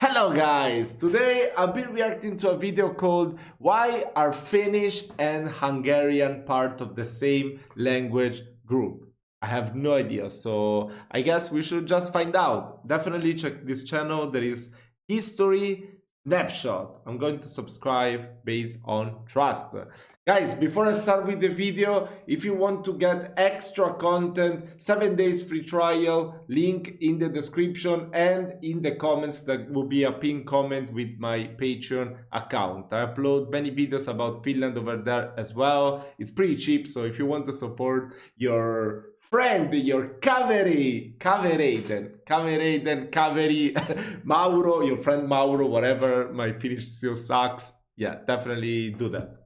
Hello guys! Today I've been reacting to a video called Why are Finnish and Hungarian part of the same language group? I have no idea, so I guess we should just find out. Definitely check this channel, there is history snapshot. I'm going to subscribe based on trust. Guys, before I start with the video, if you want to get extra content, 7 days free trial, link in the description and in the comments. That will be a pinned comment with my Patreon account. I upload many videos about Finland over there as well. It's pretty cheap, so if you want to support your friend, your kaveri, Mauro, your friend Mauro, whatever, my Finnish still sucks. Yeah, definitely do that.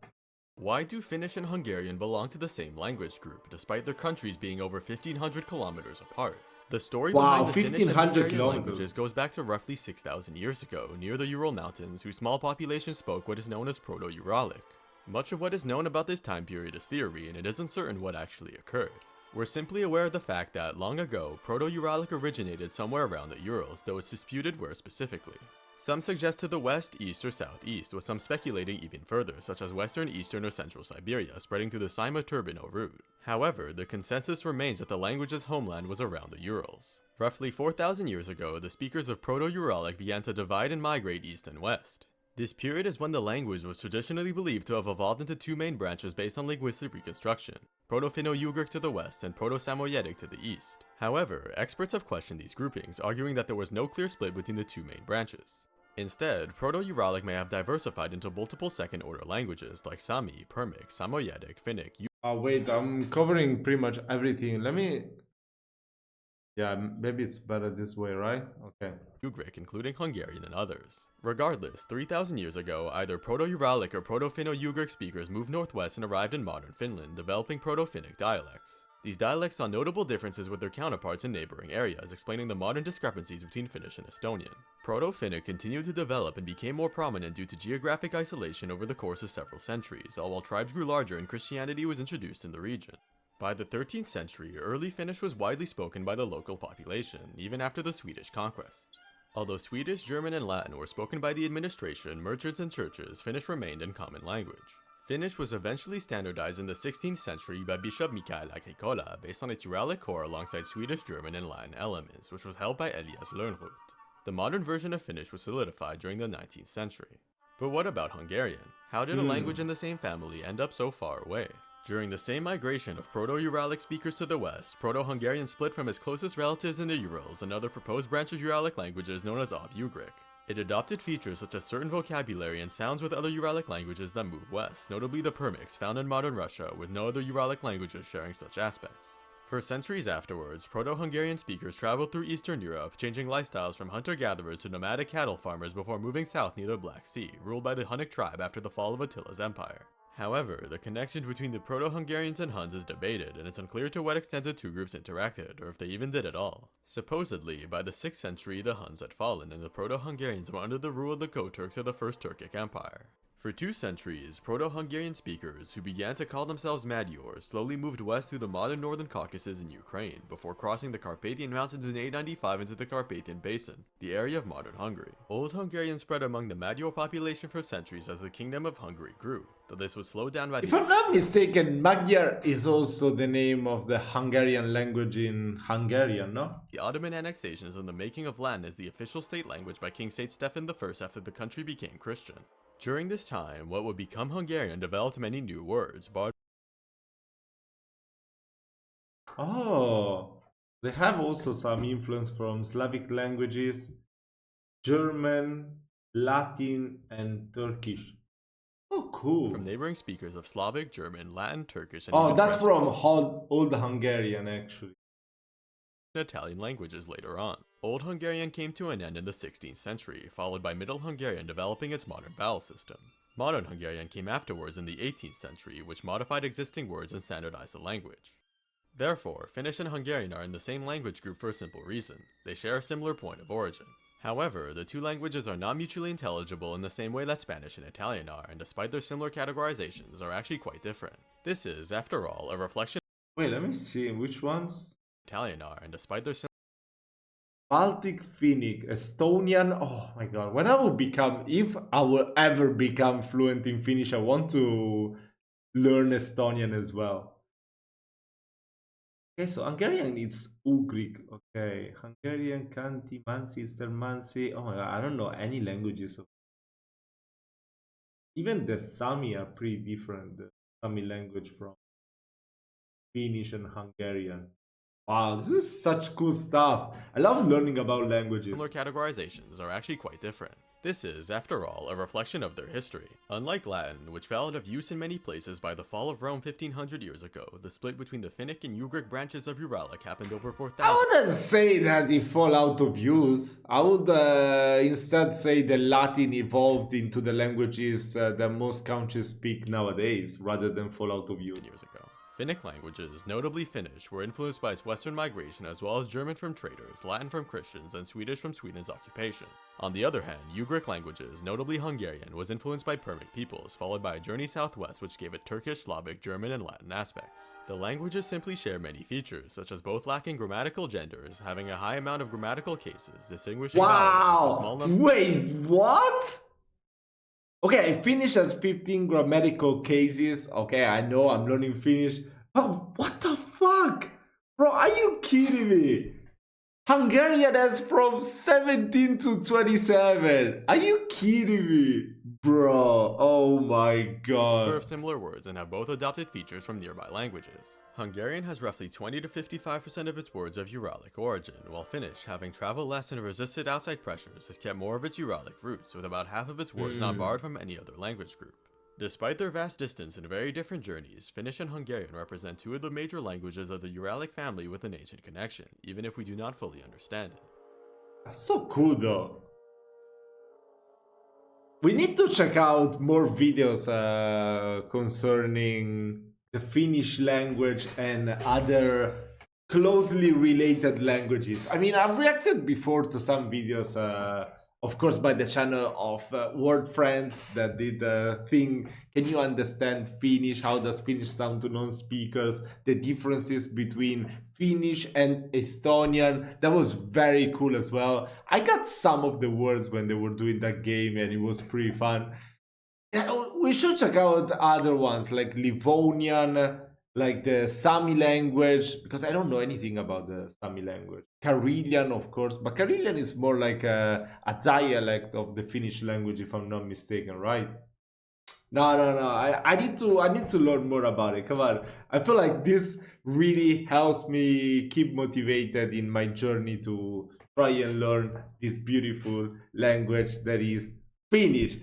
Why do Finnish and Hungarian belong to the same language group, despite their countries being over 1,500 kilometers apart? The story behind the Finnish and Hungarian languages goes back to roughly 6,000 years ago, near the Ural Mountains, whose small population spoke what is known as Proto-Uralic. Much of what is known about this time period is theory, and it isn't certain what actually occurred. We're simply aware of the fact that, long ago, Proto-Uralic originated somewhere around the Urals, though it's disputed where specifically. Some suggest to the west, east, or southeast, with some speculating even further, such as western, eastern, or central Siberia, spreading through the Sima-Turbino route. However, the consensus remains that the language's homeland was around the Urals. Roughly 4,000 years ago, the speakers of Proto-Uralic began to divide and migrate east and west. This period is when the language was traditionally believed to have evolved into two main branches based on linguistic reconstruction, Proto-Finno-Ugric to the west and Proto-Samoyedic to the east. However, experts have questioned these groupings, arguing that there was no clear split between the two main branches. Instead, Proto-Uralic may have diversified into multiple second-order languages like Sami, Permic, Samoyedic, Finnic. Wait, I'm covering pretty much everything. Yeah, maybe it's better this way, right? Okay. Ugric, including Hungarian and others. Regardless, 3,000 years ago, either Proto-Uralic or Proto-Finno-Ugric speakers moved northwest and arrived in modern Finland, developing Proto-Finnic dialects. These dialects saw notable differences with their counterparts in neighboring areas, explaining the modern discrepancies between Finnish and Estonian. Proto-Finnic continued to develop and became more prominent due to geographic isolation over the course of several centuries, all while tribes grew larger and Christianity was introduced in the region. By the 13th century, early Finnish was widely spoken by the local population, even after the Swedish conquest. Although Swedish, German, and Latin were spoken by the administration, merchants, and churches, Finnish remained in common language. Finnish was eventually standardized in the 16th century by Bishop Mikael Aikkila based on its Uralic core alongside Swedish, German, and Latin elements, which was held by Elias Lönnrot. The modern version of Finnish was solidified during the 19th century. But what about Hungarian? How did a language in the same family end up so far away? During the same migration of Proto-Uralic speakers to the west, Proto-Hungarian split from its closest relatives in the Urals, another proposed branch of Uralic languages known as Ob-Ugric. It adopted features such as certain vocabulary and sounds with other Uralic languages that move west, notably the Permics found in modern Russia, with no other Uralic languages sharing such aspects. For centuries afterwards, Proto-Hungarian speakers traveled through Eastern Europe, changing lifestyles from hunter-gatherers to nomadic cattle farmers before moving south near the Black Sea, ruled by the Hunnic tribe after the fall of Attila's empire. However, the connection between the Proto-Hungarians and Huns is debated, and it's unclear to what extent the two groups interacted, or if they even did at all. Supposedly, by the 6th century the Huns had fallen, and the Proto-Hungarians were under the rule of the Go-Turks of the First Turkic Empire. For 2 centuries, Proto-Hungarian speakers, who began to call themselves Magyars, slowly moved west through the modern northern Caucasus in Ukraine, before crossing the Carpathian Mountains in 895 into the Carpathian Basin, the area of modern Hungary. Old Hungarian spread among the Magyar population for centuries as the Kingdom of Hungary grew, though this was slowed down by If I'm not mistaken, Magyar is also the name of the Hungarian language in Hungarian, no? the Ottoman annexations and the making of Latin as the official state language by King Saint Stephen I after the country became Christian. During this time, what would become Hungarian developed many new words, Oh, they have also some influence from Slavic languages, German, Latin, and Turkish. Oh, cool. from neighboring speakers of Slavic, German, Latin, Turkish, and Oh, even that's French from Old Hungarian, actually. and Italian languages later on. Old Hungarian came to an end in the 16th century, followed by Middle Hungarian developing its modern vowel system. Modern Hungarian came afterwards in the 18th century, which modified existing words and standardized the language. Therefore, Finnish and Hungarian are in the same language group for a simple reason: they share a similar point of origin. However, the two languages are not mutually intelligible in the same way that Spanish and Italian are, and despite their similar categorizations, are actually quite different. This is, after all, a reflection. Wait, let me see which ones. Italian are, and despite their Baltic Finnic, Estonian. Oh my god, when I will become, if I will ever become fluent in Finnish, I want to learn Estonian as well. Okay, so Hungarian it's Ugric. Okay, Hungarian, Kanti, Mansi, Mansi. Oh my god, I don't know any languages. Even the Sami are pretty different. The Sami language from Finnish and Hungarian. Wow, this is such cool stuff. I love learning about languages. Similar categorizations are actually quite different. This is, after all, a reflection of their history. Unlike Latin, which fell out of use in many places by the fall of Rome 1500 years ago, the split between the Finnic and Ugric branches of Uralic happened over 4,000. I wouldn't say that it fell out of use. I would instead say the Latin evolved into the languages that most countries speak nowadays, rather than fall out of use. Years ago. Finnic languages, notably Finnish, were influenced by its western migration as well as German from traders, Latin from Christians, and Swedish from Sweden's occupation. On the other hand, Ugric languages, notably Hungarian, was influenced by Permic peoples, followed by a journey southwest which gave it Turkish, Slavic, German, and Latin aspects. The languages simply share many features, such as both lacking grammatical genders, having a high amount of grammatical cases, distinguishing vowels, a small number. Wait, what? Okay, Finnish has 15 grammatical cases. Okay, I know I'm learning Finnish. But what the fuck? Bro, are you kidding me? Hungarian has from 17 to 27. Are you kidding me? Bro, oh my god. Of similar words and have both adopted features from nearby languages. Hungarian has roughly 20 to 55% of its words of Uralic origin, while Finnish, having traveled less and resisted outside pressures, has kept more of its Uralic roots, with about half of its words not borrowed from any other language group. Despite their vast distance and very different journeys, Finnish and Hungarian represent two of the major languages of the Uralic family with an ancient connection, even if we do not fully understand it. That's so cool though. We need to check out more videos concerning the Finnish language and other closely related languages. I mean, I've reacted before to some videos, of course, by the channel of Word Friends that did the thing. Can you understand Finnish? How does Finnish sound to non-speakers? The differences between Finnish and Estonian. That was very cool as well. I got some of the words when they were doing that game and it was pretty fun. We should check out other ones like Livonian, like the Sami language, because I don't know anything about the Sami language. Karelian, of course, but Karelian is more like a dialect of the Finnish language, if I'm not mistaken, right? No. I need to learn more about it. Come on. I feel like this really helps me keep motivated in my journey to try and learn this beautiful language that is Finnish.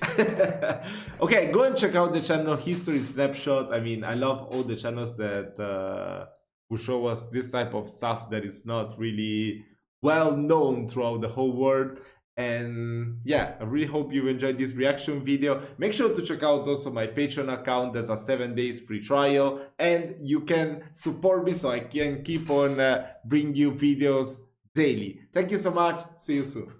Okay, go and check out the channel History Snapshot. I mean, I love all the channels that will show us this type of stuff that is not really well known throughout the whole world. And yeah, I really hope you enjoyed this reaction video. Make sure to check out also my Patreon account. There's a 7 days free trial, and you can support me so I can keep on bringing you videos daily. Thank you so much. See you soon.